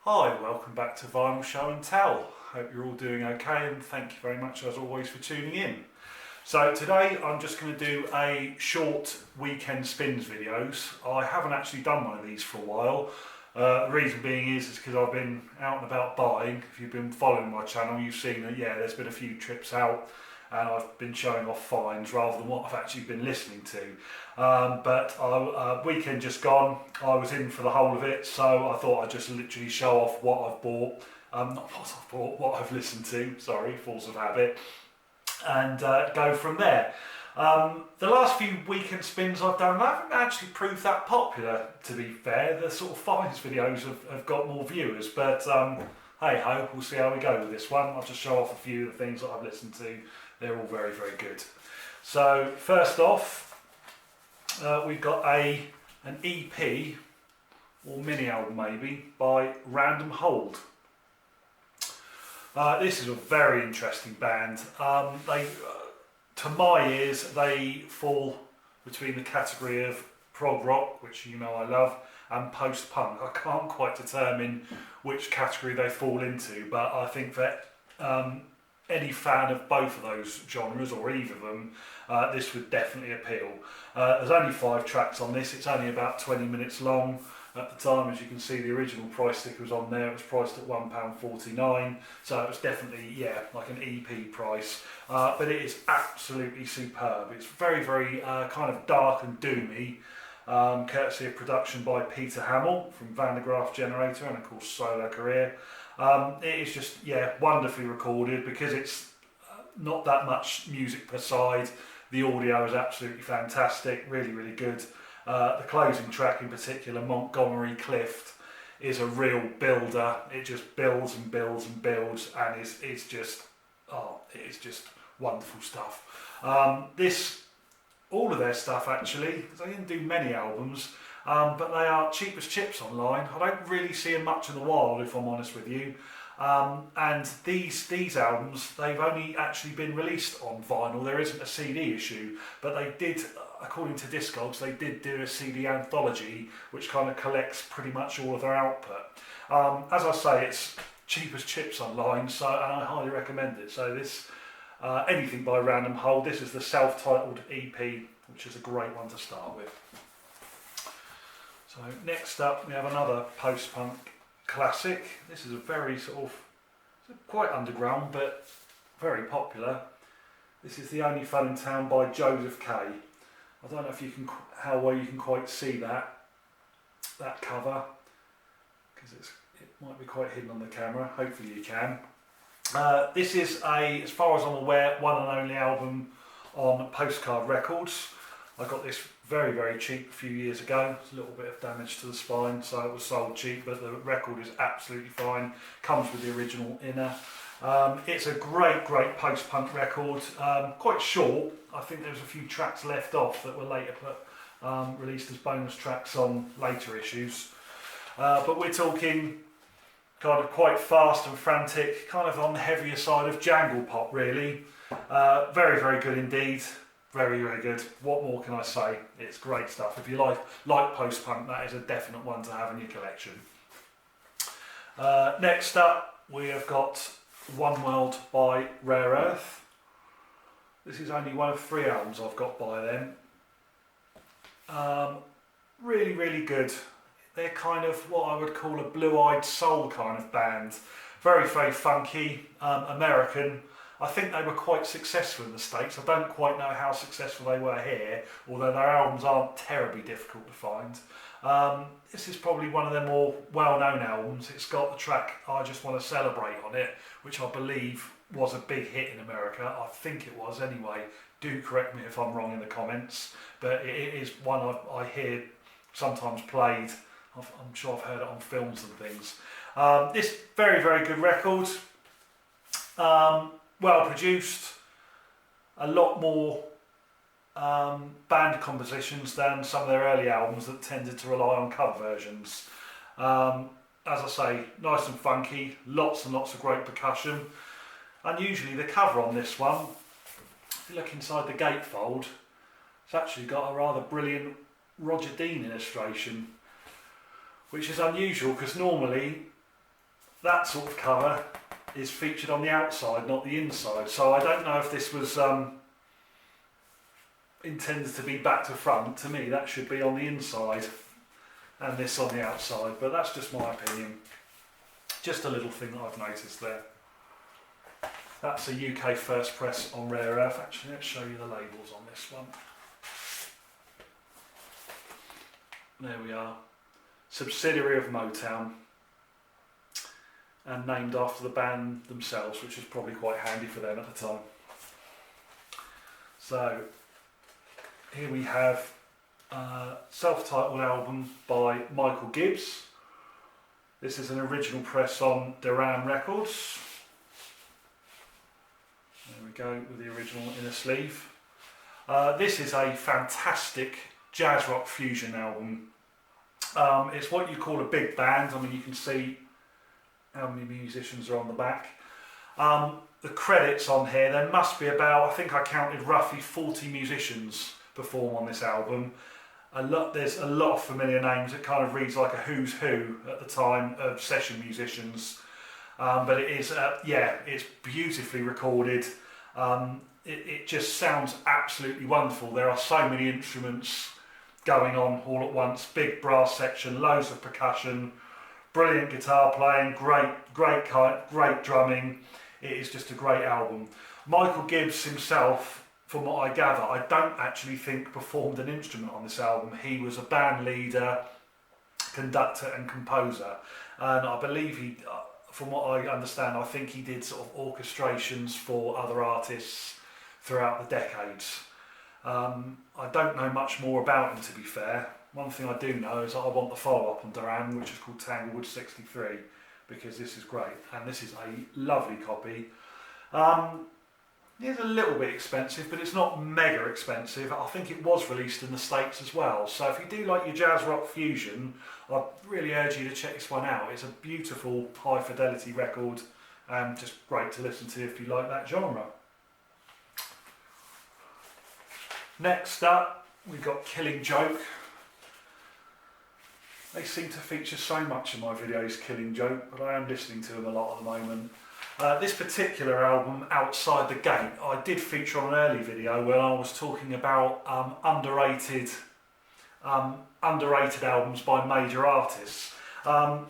Hi, welcome back to Vinyl Show and Tell. Hope you're all doing okay and thank you very much as always for tuning in. So today I'm just going to do a short weekend spins videos. I haven't actually done one of these for a while. The reason being is because I've been out and about buying. If you've been following my channel, you've seen that there's been a few trips out and I've been showing off finds rather than what I've actually been listening to. Weekend just gone, I was in for the whole of it, so I thought I'd just literally show off what I've bought, not what I've bought, what I've listened to, sorry, force of habit, and go from there. The last few weekend spins I've done haven't actually proved that popular, to be fair. The sort of finds videos have got more viewers, but hey ho, we'll see how we go with this one. I'll just show off a few of the things that I've listened to. They're all very, very good. So first off, we've got an EP, or mini album maybe, by Random Hold. This is a very interesting band. To my ears, they fall between the category of prog rock, which you know I love, and post-punk. I can't quite determine which category they fall into, but I think that any fan of both of those genres, or either of them, this would definitely appeal. There's only 5 tracks on this. It's only about 20 minutes long. At the time, as you can see, the original price sticker was on there. It was priced at £1.49, so it was definitely, like an EP price. But it is absolutely superb. It's very, very kind of dark and doomy, courtesy of production by Peter Hamill from Van der Graaf Generator and of course Solo Career. It is just, wonderfully recorded because it's not that much music per side. The audio is absolutely fantastic, really, really good. The closing track in particular, Montgomery Clift, is a real builder. It just builds and builds and builds, and it's just wonderful stuff. All of their stuff actually, because they didn't do many albums, but they are cheap as chips online. I don't really see them much in the wild, if I'm honest with you. And these albums, they've only actually been released on vinyl. There isn't a CD issue, but they did, according to Discogs, they did do a CD anthology which kind of collects pretty much all of their output. As I say, it's cheap as chips online, and I highly recommend it. So this, anything by Random Hold, this is the self-titled EP, which is a great one to start with. So next up we have another post-punk classic. This is a very quite underground but very popular. This is The Only Fun in Town by Joseph K. I don't know if how well you can quite see that cover, because it might be quite hidden on the camera. Hopefully you can. This is as far as I'm aware, one and only album on Postcard Records. I got this very, very cheap a few years ago. It's a little bit of damage to the spine, so it was sold cheap, but the record is absolutely fine. Comes with the original inner. It's a great, great post-punk record. Quite short. I think there's a few tracks left off that were later released as bonus tracks on later issues. But we're talking kind of quite fast and frantic, kind of on the heavier side of jangle pop, really. Very, very good indeed. Very, very good. What more can I say? It's great stuff. If you like post-punk, that is a definite one to have in your collection. Next up, we have got One World by Rare Earth. This is only one of 3 albums I've got by them. Really, really good. They're kind of what I would call a blue-eyed soul kind of band. Very, very funky, American. I think they were quite successful in the States. I don't quite know how successful they were here, although their albums aren't terribly difficult to find. This is probably one of their more well-known albums. It's got the track I Just Want to Celebrate on it, which I believe was a big hit in America. I think it was anyway. Do correct me if I'm wrong in the comments, but it is one I hear sometimes played. I'm sure I've heard it on films and things. This very, very good record. Well produced, a lot more band compositions than some of their early albums that tended to rely on cover versions. As I say, nice and funky, lots and lots of great percussion. Unusually, the cover on this one, if you look inside the gatefold, it's actually got a rather brilliant Roger Dean illustration, which is unusual because normally that sort of cover is featured on the outside, not the inside. So I don't know if this was intended to be back to front. To me, that should be on the inside and this on the outside, but that's just my opinion. Just a little thing that I've noticed there. That's a UK first press on rare earth. Actually, let's show you the labels on this one. There we are. Subsidiary of Motown and named after the band themselves, which was probably quite handy for them at the time. So here we have a self-titled album by Michael Gibbs. This is an original press on Duran Records. There we go, with the original inner sleeve. This is a fantastic jazz rock fusion album. It's what you call a big band. I mean, you can see how many musicians are on the back. The credits on here, there must be about, I think I counted roughly 40 musicians perform on this album. There's a lot of familiar names. It kind of reads like a who's who at the time of session musicians. But it is, it's beautifully recorded. It just sounds absolutely wonderful. There are so many instruments going on all at once. Big brass section, loads of percussion, brilliant guitar playing, great drumming. It is just a great album. Michael Gibbs himself, from what I gather, I don't actually think performed an instrument on this album. He was a band leader, conductor and composer, and I believe he, from what I understand, I think he did sort of orchestrations for other artists throughout the decades. I don't know much more about him, to be fair. One thing I do know is that I want the follow-up on Duran, which is called Tanglewood 63, because this is great, and this is a lovely copy. It's a little bit expensive, but it's not mega expensive. I think it was released in the States as well. So if you do like your jazz rock fusion, I really urge you to check this one out. It's a beautiful high fidelity record and just great to listen to if you like that genre. Next up, we've got Killing Joke. They seem to feature so much in my videos, Killing Joke, but I am listening to them a lot at the moment. This particular album, Outside the Gate, I did feature on an early video where I was talking about underrated albums by major artists.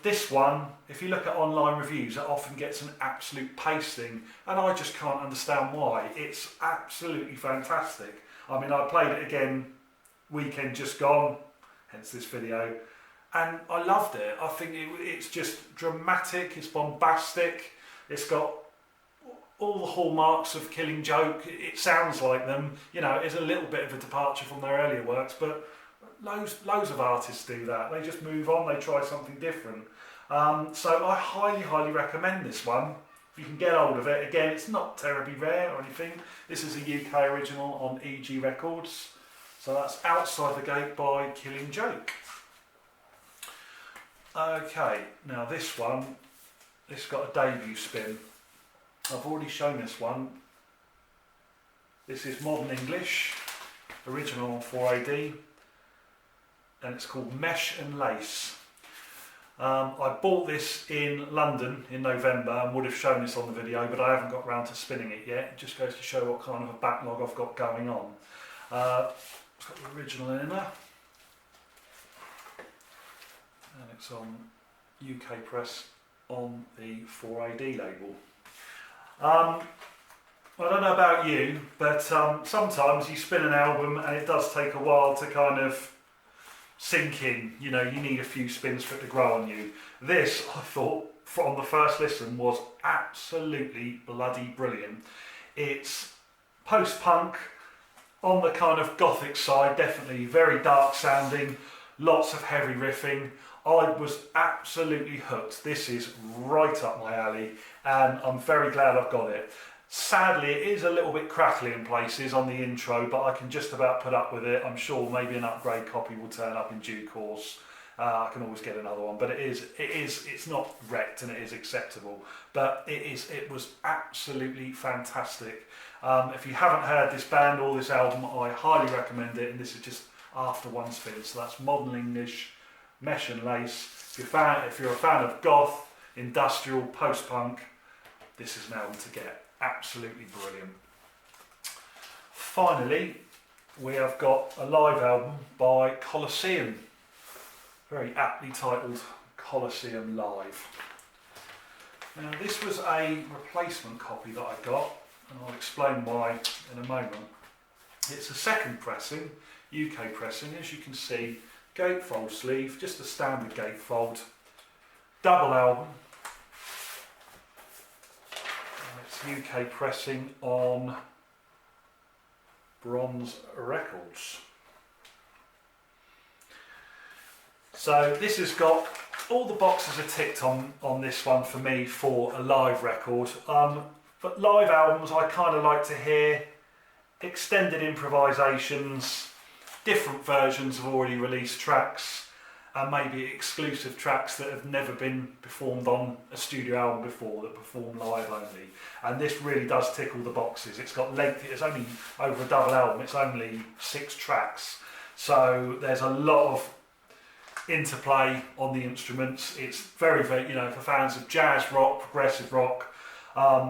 This one, if you look at online reviews, it often gets an absolute pasting, and I just can't understand why. It's absolutely fantastic. I mean, I played it again weekend just gone, hence this video, and I loved it. I think it's just dramatic, it's bombastic. It's got all the hallmarks of Killing Joke. It sounds like them. You know, it's a little bit of a departure from their earlier works, but loads of artists do that. They just move on, they try something different. So I highly recommend this one. If you can get hold of it. Again, it's not terribly rare or anything. This is a UK original on EG Records. So that's Outside the Gate by Killing Joke. Okay, now this one, it's got a debut spin. I've already shown this one. This is Modern English, original on 4AD, and it's called Mesh and Lace. I bought this in London in November and would have shown this on the video, but I haven't got round to spinning it yet. It just goes to show what kind of a backlog I've got going on. It's got the original in there, and it's on UK press on the 4AD label. I don't know about you, but sometimes you spin an album and it does take a while to kind of sink in. You know, you need a few spins for it to grow on you. This, I thought, from the first listen, was absolutely bloody brilliant. It's post-punk, on the kind of gothic side, definitely very dark sounding, lots of heavy riffing. I was absolutely hooked. This is right up my alley, and I'm very glad I've got it. Sadly, it is a little bit crackly in places on the intro, but I can just about put up with it. I'm sure maybe an upgrade copy will turn up in due course. I can always get another one, but it's not wrecked and it is acceptable. But it was absolutely fantastic. If you haven't heard this band or this album, I highly recommend it, and this is just after one spin. So that's Modern English, Mesh and Lace. If you're a fan of goth, industrial, post-punk, this is an album to get. Absolutely brilliant. Finally, we have got a live album by Colosseum. Very aptly titled Colosseum Live. Now this was a replacement copy that I got, and I'll explain why in a moment. It's a second pressing, UK pressing, as you can see, gatefold sleeve, just a standard gatefold, double album. It's UK pressing on Bronze Records. So this has got, all the boxes are ticked on this one for me for a live record. But live albums, I kind of like to hear extended improvisations, different versions of already released tracks, and maybe exclusive tracks that have never been performed on a studio album before, that perform live only. And this really does tick all the boxes. It's got length, it's only over a double album, it's only 6 tracks. So there's a lot of interplay on the instruments. It's very, very, you know, for fans of jazz rock, progressive rock,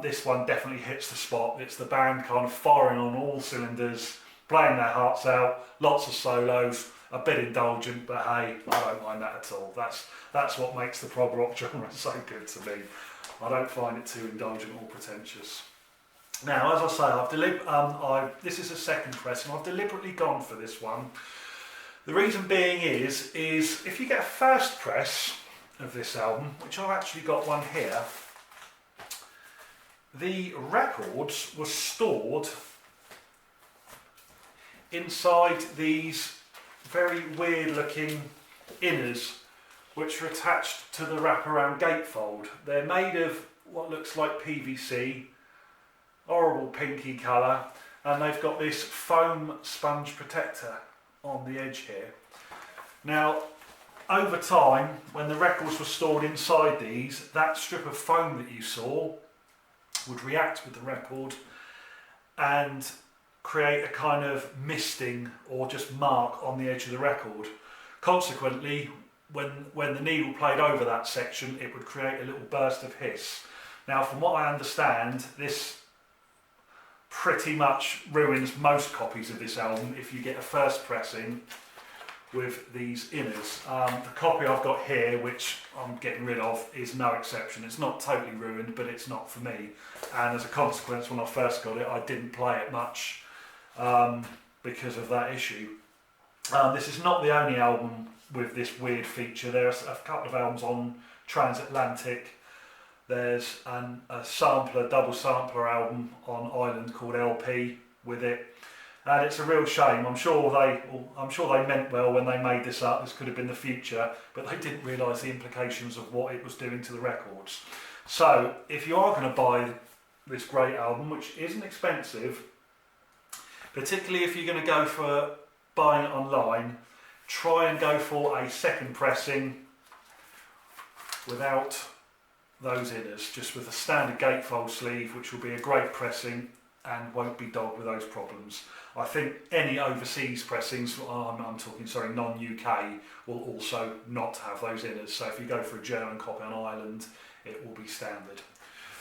this one definitely hits the spot. It's the band kind of firing on all cylinders, playing their hearts out, lots of solos, a bit indulgent, but hey, I don't mind that at all. That's what makes the prog rock genre so good to me. I don't find it too indulgent or pretentious. Now, as I say, this is a second press, and I've deliberately gone for this one. The reason being is if you get a first press of this album, which I've actually got one here, the records were stored inside these very weird looking inners which are attached to the wraparound gatefold. They're made of what looks like PVC, horrible pinky colour, and they've got this foam sponge protector on the edge here. Now, over time, when the records were stored inside these, that strip of foam that you saw would react with the record and create a kind of misting or just mark on the edge of the record. Consequently, when the needle played over that section, it would create a little burst of hiss. Now, from what I understand, this pretty much ruins most copies of this album if you get a first pressing with these inners. The copy I've got here, which I'm getting rid of, is no exception. It's not totally ruined, but it's not for me. And as a consequence, when I first got it, I didn't play it much because of that issue. This is not the only album with this weird feature. There's a couple of albums on Transatlantic. There's a double sampler album on Island called LP with it. And it's a real shame. I'm sure they meant well when they made this up. This could have been the future, but they didn't realise the implications of what it was doing to the records. So, if you are going to buy this great album, which isn't expensive, particularly if you're going to go for buying it online, try and go for a second pressing without those inners, just with a standard gatefold sleeve, which will be a great pressing and won't be dogged with those problems. I think any overseas pressings, I'm talking, sorry, non-UK, will also not have those inners. So if you go for a German copy on Ireland, it will be standard.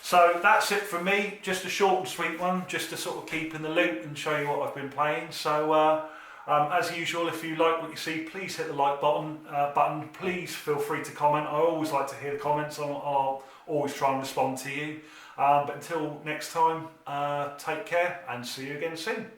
So that's it from me, just a short and sweet one, just to sort of keep in the loop and show you what I've been playing. So as usual, if you like what you see, please hit the like button. Please feel free to comment. I always like to hear the comments. I'll always try and respond to you. But until next time, take care and see you again soon.